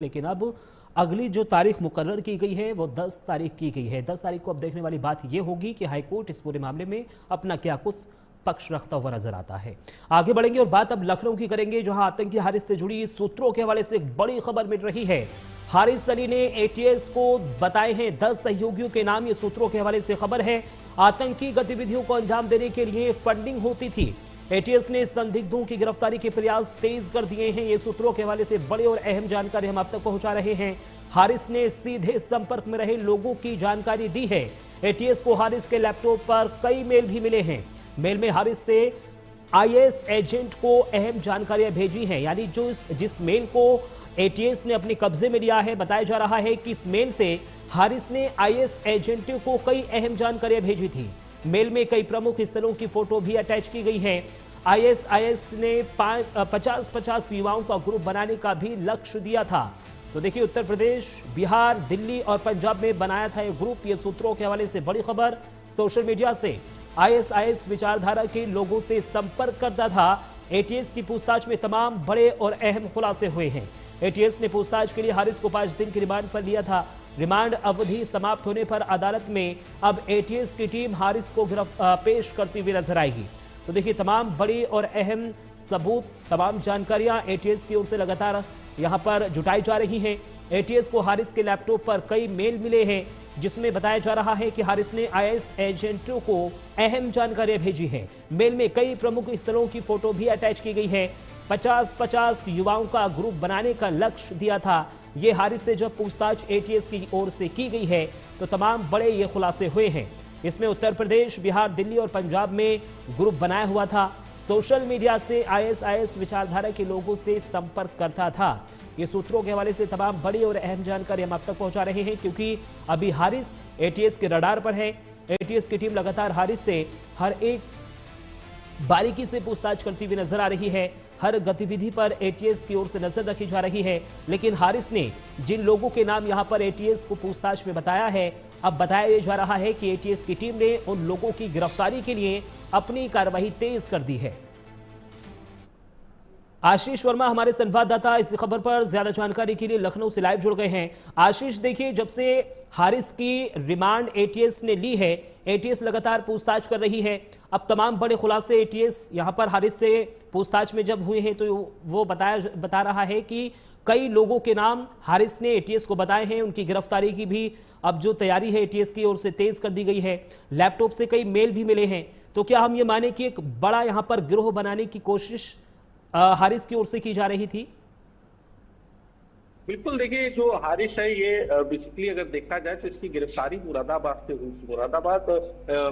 लेकिन अब अगली जो तारीख मुकर्रर की गई है वो 10 तारीख की गई है। 10 तारीख को अब देखने वाली बात ये होगी कि हाईकोर्ट इस पूरे मामले में अपना क्या कुछ पक्ष रखता हुआ नजर आता है। आगे बढ़ेंगे और बात अब लखनऊ की करेंगे, जहां आतंकी हारिस से जुड़ी सूत्रों के हवाले से एक बड़ी खबर मिल रही है। हारिस अली ने एटीएस को बताए हैं 10 सहयोगियों के नाम। ये सूत्रों के हवाले से खबर है। आतंकी गतिविधियों को अंजाम देने के लिए फंडिंग होती थी। एटीएस ने संदिग्धों की गिरफ्तारी के प्रयास तेज कर दिए हैं। ये सूत्रों के हवाले से बड़ी और अहम जानकारी हम आप तक पहुंचा रहे हैं। हारिस ने सीधे संपर्क में रहे लोगों की जानकारी दी है। एटीएस को हारिस के लैपटॉप पर कई मेल भी मिले हैं। मेल में हारिस से आईएएस एजेंट को अहम जानकारियां भेजी हैं, यानी जिस मेल को एटीएस ने अपने कब्जे में लिया है, बताया जा रहा है कि इस मेल से हारिस ने आईएएस एजेंट को कई अहम जानकारियां भेजी थी। मेल में कई प्रमुख स्थलों की फोटो भी अटैच की गई है। आईएएस ने 50-50 युवाओं का ग्रुप बनाने का भी लक्ष्य दिया था। तो देखिए, उत्तर प्रदेश, बिहार, दिल्ली और पंजाब में बनाया था ये ग्रुप। ये सूत्रों के हवाले से बड़ी खबर। सोशल मीडिया से आईएस विचारधारा के लोगों से संपर्क करता था। एटीएस की पूछताछ में तमाम बड़े और अहम खुलासे हुए हैं। एटीएस ने पूछताछ के लिए हारिस को 5 दिन की रिमांड पर लिया था। रिमांड अवधि समाप्त होने पर अदालत में अब एटीएस की टीम हारिस को पेश करती हुई नजर आएगी। तो देखिए, तमाम बड़ी और अहम सबूत, तमाम जानकारियां एटीएस की ओर से लगातार यहां पर जुटाई जा रही हैं। एटीएस को हारिस के लैपटॉप पर कई मेल मिले हैं, जिसमें बताया जा रहा है कि हारिस ने आईएएस एजेंटों को अहम जानकारियां भेजी हैं। मेल में कई प्रमुख स्थलों की फोटो भी अटैच की गई है। 50-50 युवाओं का ग्रुप बनाने का लक्ष्य दिया था। ये हारिस से जब पूछताछ एटीएस की ओर से की गई है तो तमाम बड़े ये खुलासे हुए हैं। इसमें उत्तर प्रदेश, बिहार, दिल्ली और पंजाब में ग्रुप बनाया हुआ था। सोशल मीडिया से आईएस विचारधारा के लोगों से संपर्क करता था। ये सूत्रों के हवाले से तमाम बड़ी और अहम जानकारी हम आप तक पहुंचा रहे हैं, क्योंकि अभी हारिस एटीएस के रडार पर है। एटीएस की टीम लगातार हारिस से हर एक बारीकी से पूछताछ करती हुई नजर आ रही है। हर गतिविधि पर एटीएस की ओर से नजर रखी जा रही है। लेकिन हारिस ने जिन लोगों के नाम यहां पर एटीएस को पूछताछ में बताया है, अब बताया जा रहा है कि एटीएस की टीम ने उन लोगों की गिरफ्तारी के लिए अपनी कार्रवाई तेज कर दी है। आशीष वर्मा हमारे संवाददाता इस खबर पर ज्यादा जानकारी के लिए लखनऊ से लाइव जुड़ गए हैं। आशीष, देखिए, जब से हारिस की रिमांड एटीएस ने ली है, एटीएस लगातार पूछताछ कर रही है। अब तमाम बड़े खुलासे एटीएस यहां पर हारिस से पूछताछ में जब हुए हैं तो वो बता रहा है कि कई लोगों के नाम हारिस ने एटीएस को बताए हैं। उनकी गिरफ्तारी की भी अब जो तैयारी है एटीएस की ओर से तेज कर दी गई है। लैपटॉप से कई मेल भी मिले हैं। तो क्या हम ये माने कि एक बड़ा यहां पर गिरोह बनाने की कोशिश हारिस की ओर से की जा रही थी? बिल्कुल, देखिए, जो हारिस है ये बेसिकली अगर देखा जाए तो इसकी गिरफ्तारी मुरादाबाद से हुई। मुरादाबाद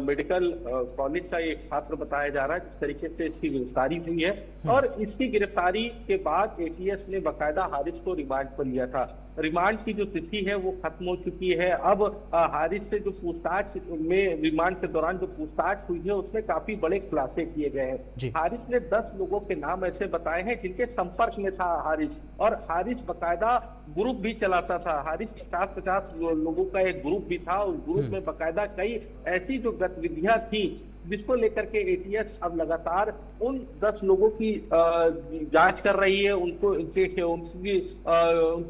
मेडिकल कॉलेज का एक छात्र बताया जा रहा है जिस तरीके से इसकी गिरफ्तारी हुई है। और इसकी गिरफ्तारी के बाद एटीएस ने बाकायदा हारिस को रिमांड पर लिया था। रिमांड की जो तिथि है वो खत्म हो चुकी है। अब हारिस से जो पूछताछ में रिमांड के दौरान जो पूछताछ हुई है उसमें काफी बड़े खुलासे किए गए हैं। हारिस ने 10 लोगों के नाम ऐसे बताए हैं जिनके संपर्क में था हारिस, और हारिस बाकायदा ग्रुप भी चलाता था। हारिस 50-50 लोगों का एक ग्रुप भी था। उस ग्रुप में बाकायदा कई ऐसी जो गतिविधियां थी जिसको लेकर के एटीएस अब लगातार उन 10 लोगों की जांच कर रही है, उनकी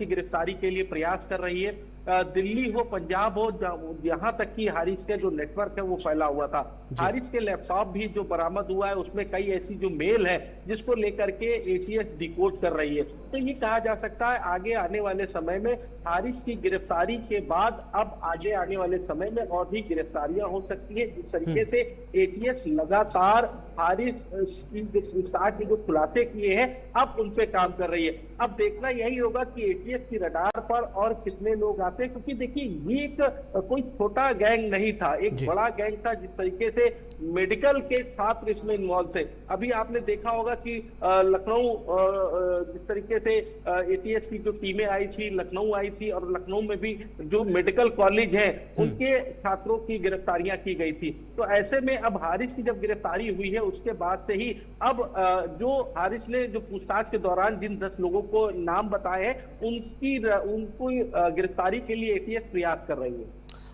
गिरफ्तारी के लिए प्रयास कर रही है। दिल्ली हो, पंजाब हो, यहाँ तक कि हारिस का जो नेटवर्क है वो फैला हुआ था। हारिस के लैपटॉप भी जो बरामद हुआ है उसमें कई ऐसी जो मेल है जिसको लेकर के एटीएस डिकोड कर रही है। तो ये कहा जा सकता है आगे आने वाले समय में हारिस की गिरफ्तारी के बाद अब आगे आने वाले समय में और भी गिरफ्तारियां हो सकती है। जिस तरीके से एटीएस लगातार हारिस की गिरफ्तारी के जो खुलासे किए हैं अब उन पे काम कर रही है। अब देखना यही होगा कि एटीएस की रडार पर और कितने लोग आते हैं, क्योंकि देखिए ये एक कोई छोटा गैंग नहीं था, एक बड़ा गैंग था। जिस तरीके से मेडिकल के छात्र इसमें इन्वॉल्व थे। अभी आपने देखा होगा कि लखनऊ जिस तरीके से एटीएस की जो टीमें आई थी, लखनऊ आई थी, और लखनऊ में भी जो मेडिकल कॉलेज है उनके छात्रों की गिरफ्तारियां की गई थी। तो ऐसे में अब हारिस की जब गिरफ्तारी हुई है उसके बाद से ही अब जो हारिस ने जो पूछताछ के दौरान जिन 10 लोगों को नाम बताए हैं उनको गिरफ्तारी के लिए एटीएस प्रयास कर रही है।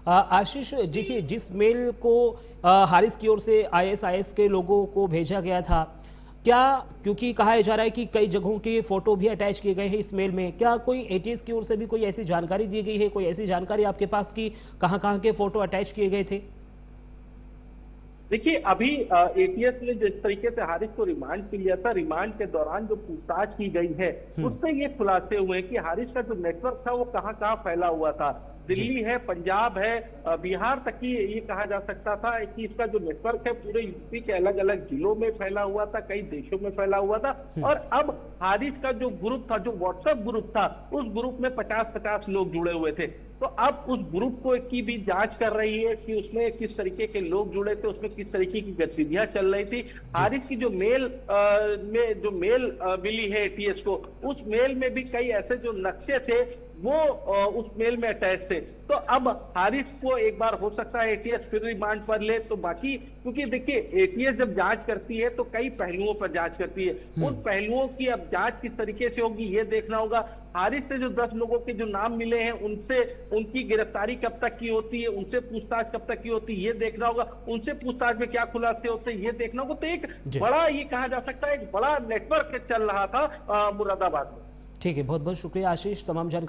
आशीष, देखिए, जिस मेल को हारिस की ओर से आईएस के लोगों को भेजा गया था, क्या, क्योंकि कहा जा रहा है कि कई जगहों के फोटो भी अटैच किए गए हैं इस मेल में, क्या कोई एटीएस की ओर से भी कोई ऐसी जानकारी दी गई है, कोई ऐसी जानकारी आपके पास कि कहां के फोटो अटैच किए गए थे? देखिए, अभी एटीएस ने जिस तरीके से हारिस को रिमांड पे लिया था, रिमांड के दौरान जो पूछताछ की गई है उससे ये खुलासे हुए हैं कि हारिस का जो नेटवर्क था वो कहाँ कहाँ फैला हुआ था। दिल्ली है, पंजाब है, बिहार तक की ये कहा जा सकता था कि इसका जो नेटवर्क है पूरे यूपी के अलग अलग जिलों में फैला हुआ था, कई देशों में फैला हुआ था। और अब हारिस का जो ग्रुप था, जो व्हाट्सएप ग्रुप था, उस ग्रुप में 50-50 लोग जुड़े हुए थे। तो अब उस ग्रुप को की भी जांच कर रही है कि उसमें किस तरीके के लोग जुड़े थे, उसमें किस तरीके की गतिविधियां चल रही थी। हारिस की जो मेल मिली है एटीएस को, उस मेल में भी कई ऐसे जो नक्शे थे वो उस मेल में अटैच थे। तो अब हारिस को एक बार हो सकता है एटीएस फिर रिमांड पर ले, तो बाकी, क्योंकि देखिए एटीएस जब जांच करती है तो कई पहलुओं पर जांच करती है, उन पहलुओं की अब जांच किस तरीके से होगी ये देखना होगा। हारिस से जो 10 लोगों के जो नाम मिले हैं उनसे उनकी गिरफ्तारी कब तक की होती है, उनसे पूछताछ कब तक की होती है ये देखना होगा, उनसे पूछताछ में क्या खुलासे होते हैं ये देखना होगा। तो एक बड़ा, ये कहा जा सकता है, एक बड़ा नेटवर्क चल रहा था मुरादाबाद में। ठीक है, बहुत बहुत शुक्रिया आशीष तमाम जानकारी